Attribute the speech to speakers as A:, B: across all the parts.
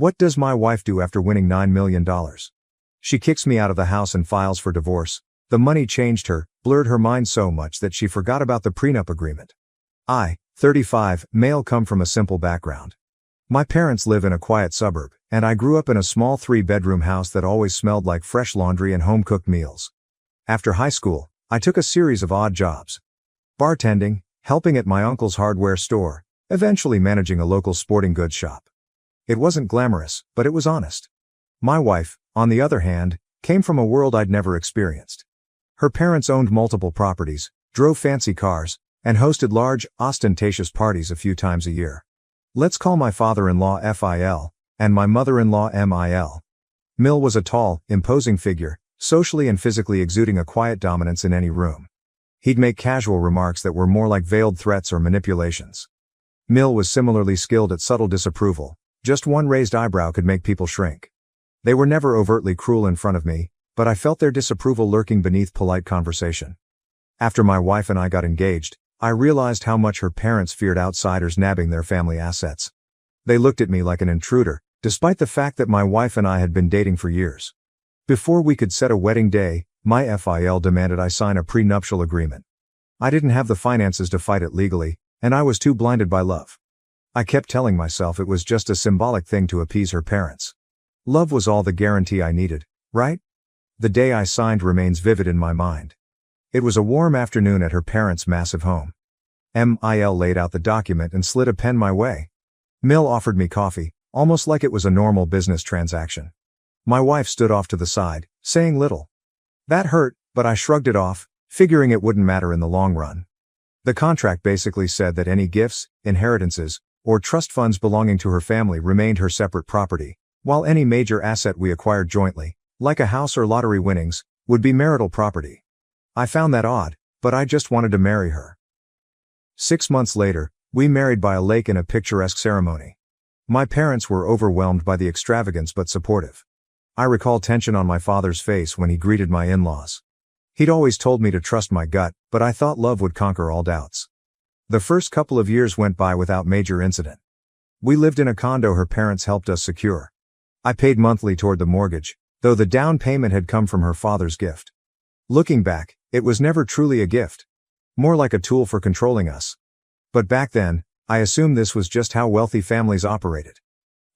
A: What does my wife do after winning $9 million? She kicks me out of the house and files for divorce. The money changed her, blurred her mind so much that she forgot about the prenup agreement. I, 35, male, come from a simple background. My parents live in a quiet suburb, and I grew up in a small 3-bedroom house that always smelled like fresh laundry and home-cooked meals. After high school, I took a series of odd jobs. Bartending, helping at my uncle's hardware store, eventually managing a local sporting goods shop. It wasn't glamorous, but it was honest. My wife, on the other hand, came from a world I'd never experienced. Her parents owned multiple properties, drove fancy cars, and hosted large, ostentatious parties a few times a year. Let's call my father-in-law Phil, and my mother-in-law Mil. Mil was a tall, imposing figure, socially and physically exuding a quiet dominance in any room. He'd make casual remarks that were more like veiled threats or manipulations. Mil was similarly skilled at subtle disapproval. Just one raised eyebrow could make people shrink. They were never overtly cruel in front of me, but I felt their disapproval lurking beneath polite conversation. After my wife and I got engaged, I realized how much her parents feared outsiders nabbing their family assets. They looked at me like an intruder, despite the fact that my wife and I had been dating for years. Before we could set a wedding day, my FIL demanded I sign a prenuptial agreement. I didn't have the finances to fight it legally, and I was too blinded by love. I kept telling myself it was just a symbolic thing to appease her parents. Love was all the guarantee I needed, right? The day I signed remains vivid in my mind. It was a warm afternoon at her parents' massive home. Mil laid out the document and slid a pen my way. Mil offered me coffee, almost like it was a normal business transaction. My wife stood off to the side, saying little. That hurt, but I shrugged it off, figuring it wouldn't matter in the long run. The contract basically said that any gifts, inheritances, or trust funds belonging to her family remained her separate property, while any major asset we acquired jointly, like a house or lottery winnings, would be marital property. I found that odd, but I just wanted to marry her. 6 months later, we married by a lake in a picturesque ceremony. My parents were overwhelmed by the extravagance but supportive. I recall tension on my father's face when he greeted my in-laws. He'd always told me to trust my gut, but I thought love would conquer all doubts. The first couple of years went by without major incident. We lived in a condo her parents helped us secure. I paid monthly toward the mortgage, though the down payment had come from her father's gift. Looking back, it was never truly a gift. More like a tool for controlling us. But back then, I assumed this was just how wealthy families operated.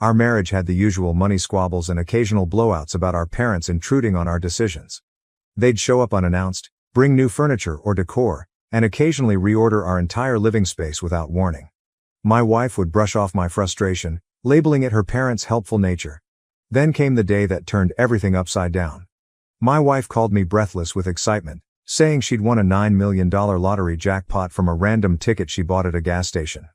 A: Our marriage had the usual money squabbles and occasional blowouts about our parents intruding on our decisions. They'd show up unannounced, bring new furniture or decor, and occasionally reorder our entire living space without warning. My wife would brush off my frustration, labeling it her parents' helpful nature. Then came the day that turned everything upside down. My wife called me breathless with excitement, saying she'd won a $9 million lottery jackpot from a random ticket she bought at a gas station.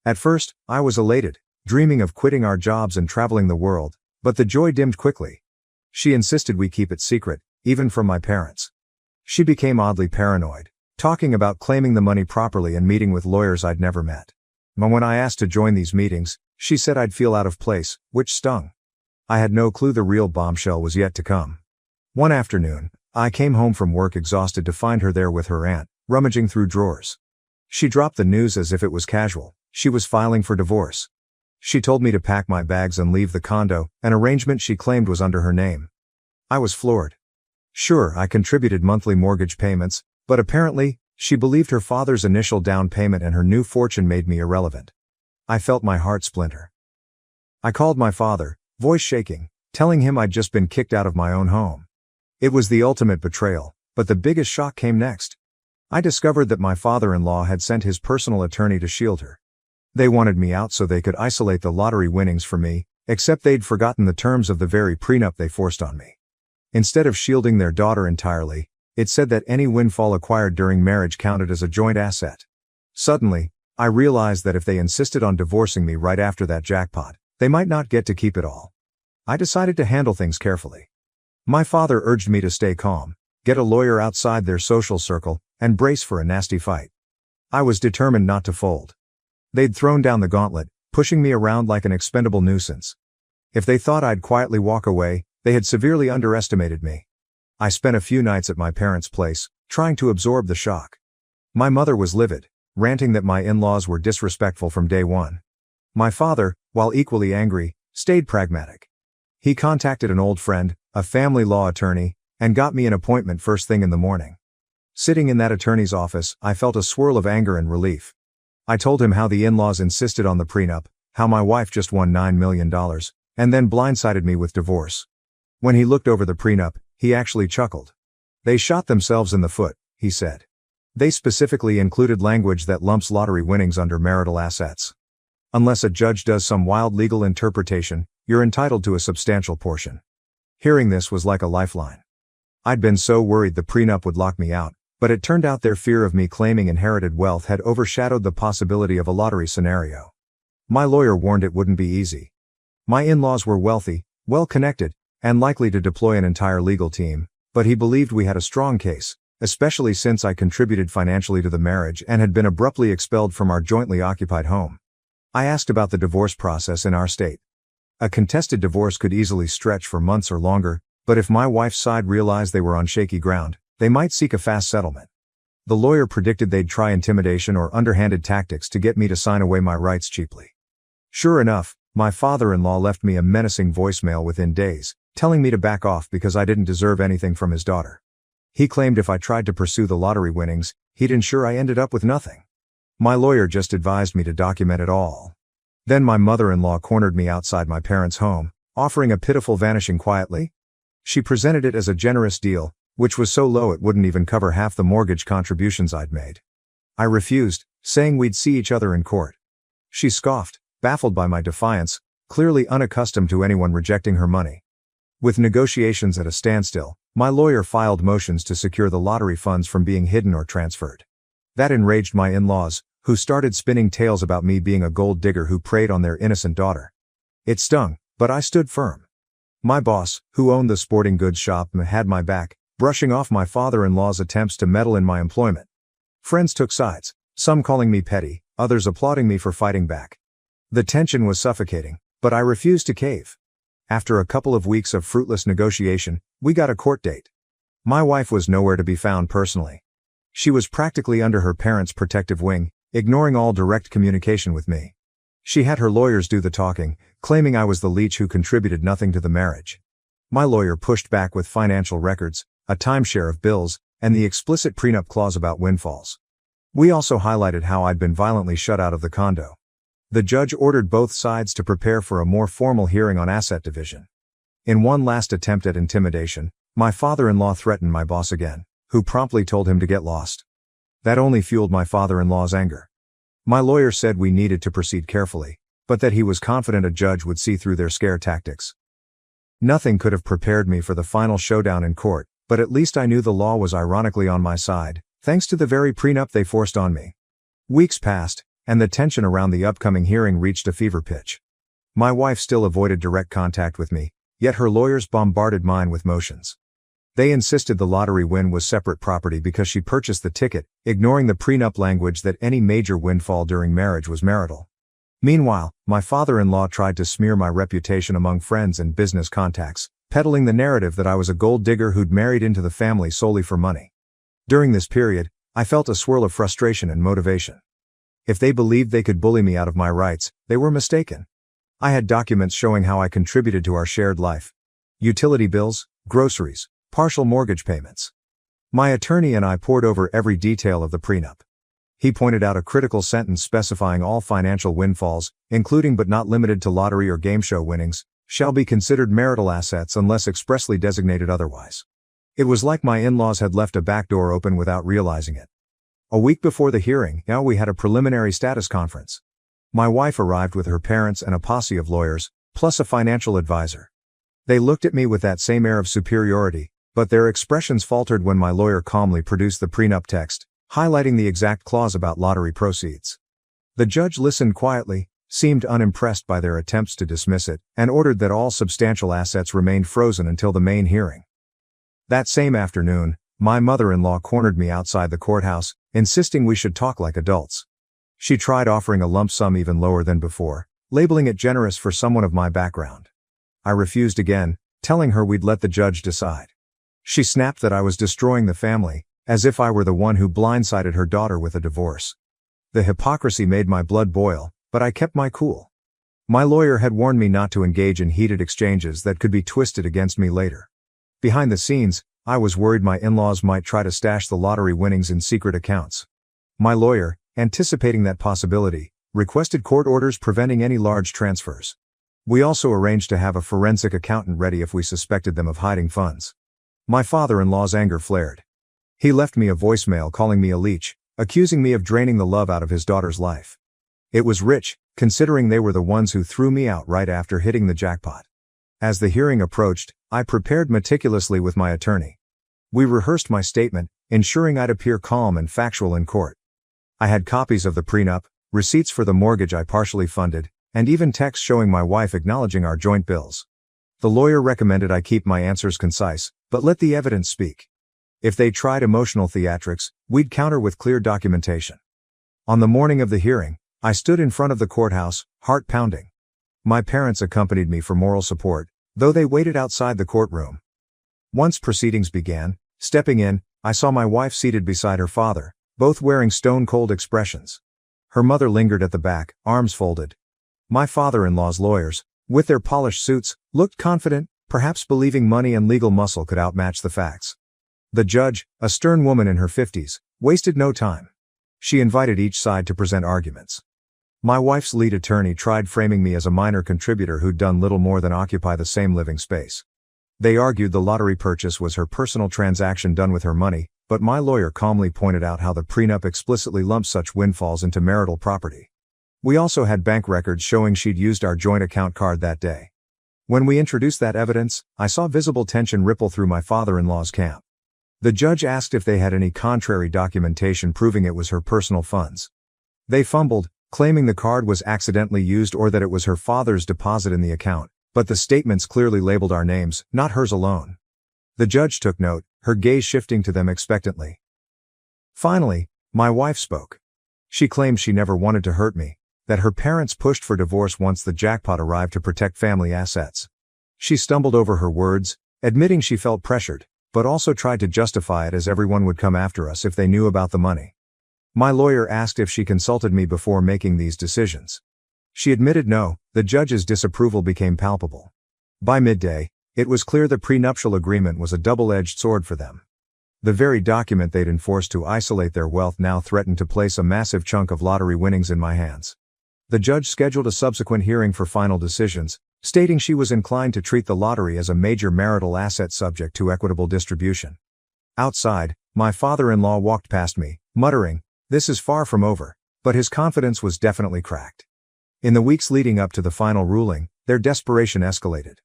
A: At first, I was elated, dreaming of quitting our jobs and traveling the world, but the joy dimmed quickly. She insisted we keep it secret, even from my parents. She became oddly paranoid, talking about claiming the money properly and meeting with lawyers I'd never met. But when I asked to join these meetings, she said I'd feel out of place, which stung. I had no clue the real bombshell was yet to come. One afternoon, I came home from work exhausted to find her there with her aunt, rummaging through drawers. She dropped the news as if it was casual. She was filing for divorce. She told me to pack my bags and leave the condo, an arrangement she claimed was under her name. I was floored. Sure, I contributed monthly mortgage payments, but apparently, she believed her father's initial down payment and her new fortune made me irrelevant. I felt my heart splinter. I called my father, voice shaking, telling him I'd just been kicked out of my own home. It was the ultimate betrayal, but the biggest shock came next. I discovered that my father-in-law had sent his personal attorney to shield her. They wanted me out so they could isolate the lottery winnings from me, except they'd forgotten the terms of the very prenup they forced on me. Instead of shielding their daughter entirely, it said that any windfall acquired during marriage counted as a joint asset. Suddenly, I realized that if they insisted on divorcing me right after that jackpot, they might not get to keep it all. I decided to handle things carefully. My father urged me to stay calm, get a lawyer outside their social circle, and brace for a nasty fight. I was determined not to fold. They'd thrown down the gauntlet, pushing me around like an expendable nuisance. If they thought I'd quietly walk away, they had severely underestimated me. I spent a few nights at my parents' place, trying to absorb the shock. My mother was livid, ranting that my in-laws were disrespectful from day one. My father, while equally angry, stayed pragmatic. He contacted an old friend, a family law attorney, and got me an appointment first thing in the morning. Sitting in that attorney's office, I felt a swirl of anger and relief. I told him how the in-laws insisted on the prenup, how my wife just won $9 million, and then blindsided me with divorce. When he looked over the prenup, he actually chuckled. They shot themselves in the foot, he said. They specifically included language that lumps lottery winnings under marital assets. Unless a judge does some wild legal interpretation, you're entitled to a substantial portion. Hearing this was like a lifeline. I'd been so worried the prenup would lock me out, but it turned out their fear of me claiming inherited wealth had overshadowed the possibility of a lottery scenario. My lawyer warned it wouldn't be easy. My in-laws were wealthy, well-connected, and likely to deploy an entire legal team, but he believed we had a strong case, especially since I contributed financially to the marriage and had been abruptly expelled from our jointly occupied home. I asked about the divorce process in our state. A contested divorce could easily stretch for months or longer, but if my wife's side realized they were on shaky ground, they might seek a fast settlement. The lawyer predicted they'd try intimidation or underhanded tactics to get me to sign away my rights cheaply. Sure enough, my father-in-law left me a menacing voicemail within days, telling me to back off because I didn't deserve anything from his daughter. He claimed if I tried to pursue the lottery winnings, he'd ensure I ended up with nothing. My lawyer just advised me to document it all. Then my mother-in-law cornered me outside my parents' home, offering a pitiful vanishing quietly. She presented it as a generous deal, which was so low it wouldn't even cover half the mortgage contributions I'd made. I refused, saying we'd see each other in court. She scoffed, baffled by my defiance, clearly unaccustomed to anyone rejecting her money. With negotiations at a standstill, my lawyer filed motions to secure the lottery funds from being hidden or transferred. That enraged my in-laws, who started spinning tales about me being a gold digger who preyed on their innocent daughter. It stung, but I stood firm. My boss, who owned the sporting goods shop, had my back, brushing off my father-in-law's attempts to meddle in my employment. Friends took sides, some calling me petty, others applauding me for fighting back. The tension was suffocating, but I refused to cave. After a couple of weeks of fruitless negotiation, we got a court date. My wife was nowhere to be found personally. She was practically under her parents' protective wing, ignoring all direct communication with me. She had her lawyers do the talking, claiming I was the leech who contributed nothing to the marriage. My lawyer pushed back with financial records, a timeshare of bills, and the explicit prenup clause about windfalls. We also highlighted how I'd been violently shut out of the condo. The judge ordered both sides to prepare for a more formal hearing on asset division. In one last attempt at intimidation, my father-in-law threatened my boss again, who promptly told him to get lost. That only fueled my father-in-law's anger. My lawyer said we needed to proceed carefully, but that he was confident a judge would see through their scare tactics. Nothing could have prepared me for the final showdown in court, but at least I knew the law was ironically on my side, thanks to the very prenup they forced on me. Weeks passed, and the tension around the upcoming hearing reached a fever pitch. My wife still avoided direct contact with me, yet her lawyers bombarded mine with motions. They insisted the lottery win was separate property because she purchased the ticket, ignoring the prenup language that any major windfall during marriage was marital. Meanwhile, my father-in-law tried to smear my reputation among friends and business contacts, peddling the narrative that I was a gold digger who'd married into the family solely for money. During this period, I felt a swirl of frustration and motivation. If they believed they could bully me out of my rights, they were mistaken. I had documents showing how I contributed to our shared life. Utility bills, groceries, partial mortgage payments. My attorney and I pored over every detail of the prenup. He pointed out a critical sentence specifying all financial windfalls, including but not limited to lottery or game show winnings, shall be considered marital assets unless expressly designated otherwise. It was like my in-laws had left a back door open without realizing it. A week before the hearing, we had a preliminary status conference. My wife arrived with her parents and a posse of lawyers, plus a financial advisor. They looked at me with that same air of superiority, but their expressions faltered when my lawyer calmly produced the prenup text, highlighting the exact clause about lottery proceeds. The judge listened quietly, seemed unimpressed by their attempts to dismiss it, and ordered that all substantial assets remained frozen until the main hearing. That same afternoon, my mother-in-law cornered me outside the courthouse, insisting we should talk like adults. She tried offering a lump sum even lower than before, labeling it generous for someone of my background. I refused again, telling her we'd let the judge decide. She snapped that I was destroying the family, as if I were the one who blindsided her daughter with a divorce. The hypocrisy made my blood boil, but I kept my cool. My lawyer had warned me not to engage in heated exchanges that could be twisted against me later. Behind the scenes, I was worried my in-laws might try to stash the lottery winnings in secret accounts. My lawyer, anticipating that possibility, requested court orders preventing any large transfers. We also arranged to have a forensic accountant ready if we suspected them of hiding funds. My father-in-law's anger flared. He left me a voicemail calling me a leech, accusing me of draining the love out of his daughter's life. It was rich, considering they were the ones who threw me out right after hitting the jackpot. As the hearing approached, I prepared meticulously with my attorney. We rehearsed my statement, ensuring I'd appear calm and factual in court. I had copies of the prenup, receipts for the mortgage I partially funded, and even texts showing my wife acknowledging our joint bills. The lawyer recommended I keep my answers concise, but let the evidence speak. If they tried emotional theatrics, we'd counter with clear documentation. On the morning of the hearing, I stood in front of the courthouse, heart pounding. My parents accompanied me for moral support, though they waited outside the courtroom. Once proceedings began, stepping in, I saw my wife seated beside her father, both wearing stone-cold expressions. Her mother lingered at the back, arms folded. My father-in-law's lawyers, with their polished suits, looked confident, perhaps believing money and legal muscle could outmatch the facts. The judge, a stern woman in her 50s, wasted no time. She invited each side to present arguments. My wife's lead attorney tried framing me as a minor contributor who'd done little more than occupy the same living space. They argued the lottery purchase was her personal transaction done with her money, but my lawyer calmly pointed out how the prenup explicitly lumped such windfalls into marital property. We also had bank records showing she'd used our joint account card that day. When we introduced that evidence, I saw visible tension ripple through my father-in-law's camp. The judge asked if they had any contrary documentation proving it was her personal funds. They fumbled, claiming the card was accidentally used or that it was her father's deposit in the account, but the statements clearly labeled our names, not hers alone. The judge took note, her gaze shifting to them expectantly. Finally, my wife spoke. She claimed she never wanted to hurt me, that her parents pushed for divorce once the jackpot arrived to protect family assets. She stumbled over her words, admitting she felt pressured, but also tried to justify it as everyone would come after us if they knew about the money. My lawyer asked if she consulted me before making these decisions. She admitted no. The judge's disapproval became palpable. By midday, it was clear the prenuptial agreement was a double-edged sword for them. The very document they'd enforced to isolate their wealth now threatened to place a massive chunk of lottery winnings in my hands. The judge scheduled a subsequent hearing for final decisions, stating she was inclined to treat the lottery as a major marital asset subject to equitable distribution. Outside, my father-in-law walked past me, muttering, "This is far from over," but his confidence was definitely cracked. In the weeks leading up to the final ruling, their desperation escalated.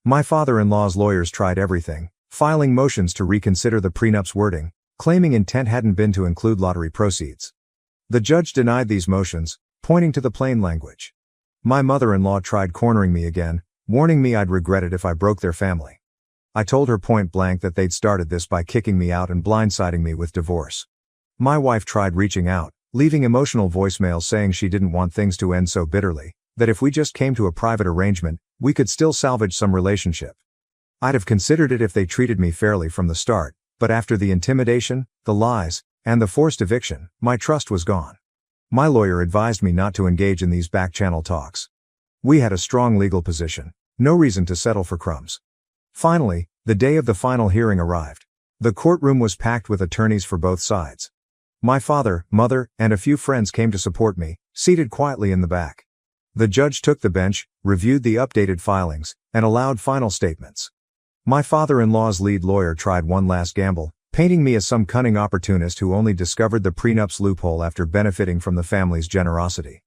A: My father-in-law's lawyers tried everything, filing motions to reconsider the prenup's wording, claiming intent hadn't been to include lottery proceeds. The judge denied these motions, pointing to the plain language. My mother-in-law tried cornering me again, warning me I'd regret it if I broke their family. I told her point blank that they'd started this by kicking me out and blindsiding me with divorce. My wife tried reaching out, leaving emotional voicemails saying she didn't want things to end so bitterly, that if we just came to a private arrangement, we could still salvage some relationship. I'd have considered it if they treated me fairly from the start, but after the intimidation, the lies, and the forced eviction, my trust was gone. My lawyer advised me not to engage in these back-channel talks. We had a strong legal position, no reason to settle for crumbs. Finally, the day of the final hearing arrived. The courtroom was packed with attorneys for both sides. My father, mother, and a few friends came to support me, seated quietly in the back. The judge took the bench, reviewed the updated filings, and allowed final statements. My father-in-law's lead lawyer tried one last gamble, painting me as some cunning opportunist who only discovered the prenup's loophole after benefiting from the family's generosity.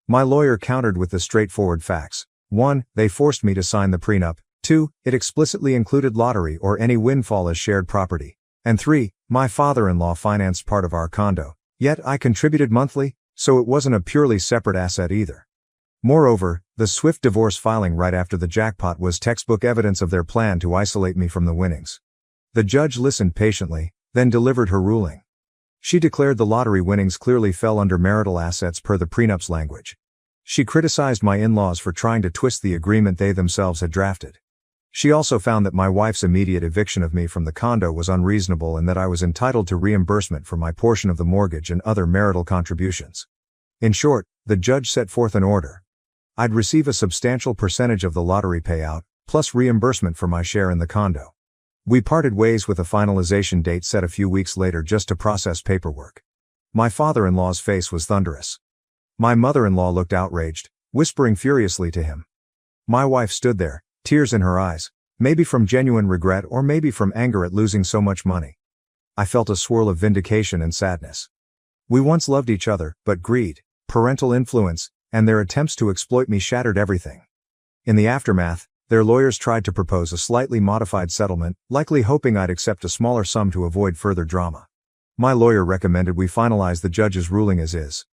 A: My lawyer countered with the straightforward facts. 1. They forced me to sign the prenup. 2. It explicitly included lottery or any windfall as shared property. And 3. My father-in-law financed part of our condo, yet I contributed monthly, so it wasn't a purely separate asset either. Moreover, the swift divorce filing right after the jackpot was textbook evidence of their plan to isolate me from the winnings. The judge listened patiently, then delivered her ruling. She declared the lottery winnings clearly fell under marital assets per the prenup's language. She criticized my in-laws for trying to twist the agreement they themselves had drafted. She also found that my wife's immediate eviction of me from the condo was unreasonable and that I was entitled to reimbursement for my portion of the mortgage and other marital contributions. In short, the judge set forth an order. I'd receive a substantial percentage of the lottery payout, plus reimbursement for my share in the condo. We parted ways with a finalization date set a few weeks later just to process paperwork. My father-in-law's face was thunderous. My mother-in-law looked outraged, whispering furiously to him. My wife stood there, tears in her eyes, maybe from genuine regret or maybe from anger at losing so much money. I felt a swirl of vindication and sadness. We once loved each other, but greed, parental influence, and their attempts to exploit me shattered everything. In the aftermath, their lawyers tried to propose a slightly modified settlement, likely hoping I'd accept a smaller sum to avoid further drama. My lawyer recommended we finalize the judge's ruling as is.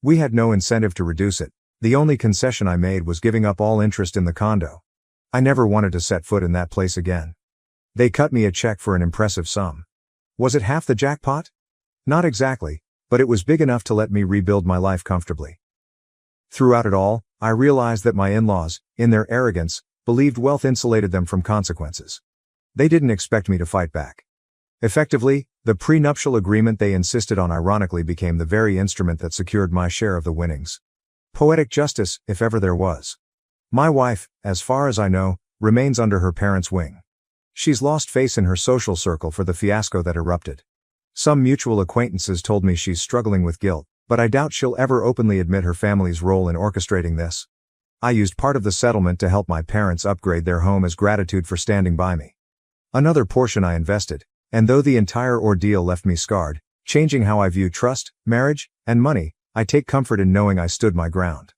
A: We had no incentive to reduce it. The only concession I made was giving up all interest in the condo. I never wanted to set foot in that place again. They cut me a check for an impressive sum. Was it half the jackpot? Not exactly, but it was big enough to let me rebuild my life comfortably. Throughout it all, I realized that my in-laws, in their arrogance, believed wealth insulated them from consequences. They didn't expect me to fight back. Effectively, the prenuptial agreement they insisted on ironically became the very instrument that secured my share of the winnings. Poetic justice, if ever there was. My wife, as far as I know, remains under her parents' wing. She's lost face in her social circle for the fiasco that erupted. Some mutual acquaintances told me she's struggling with guilt, but I doubt she'll ever openly admit her family's role in orchestrating this. I used part of the settlement to help my parents upgrade their home as gratitude for standing by me. Another portion I invested, and though the entire ordeal left me scarred, changing how I view trust, marriage, and money, I take comfort in knowing I stood my ground.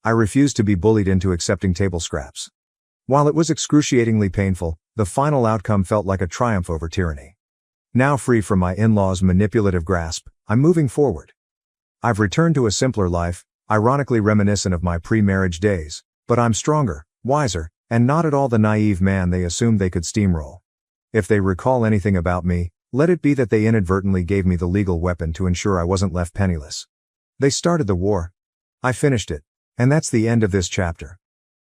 A: I refused to be bullied into accepting table scraps. While it was excruciatingly painful, the final outcome felt like a triumph over tyranny. Now free from my in-laws' manipulative grasp, I'm moving forward. I've returned to a simpler life, ironically reminiscent of my pre-marriage days, but I'm stronger, wiser, and not at all the naive man they assumed they could steamroll. If they recall anything about me, let it be that they inadvertently gave me the legal weapon to ensure I wasn't left penniless. They started the war. I finished it. And that's the end of this chapter.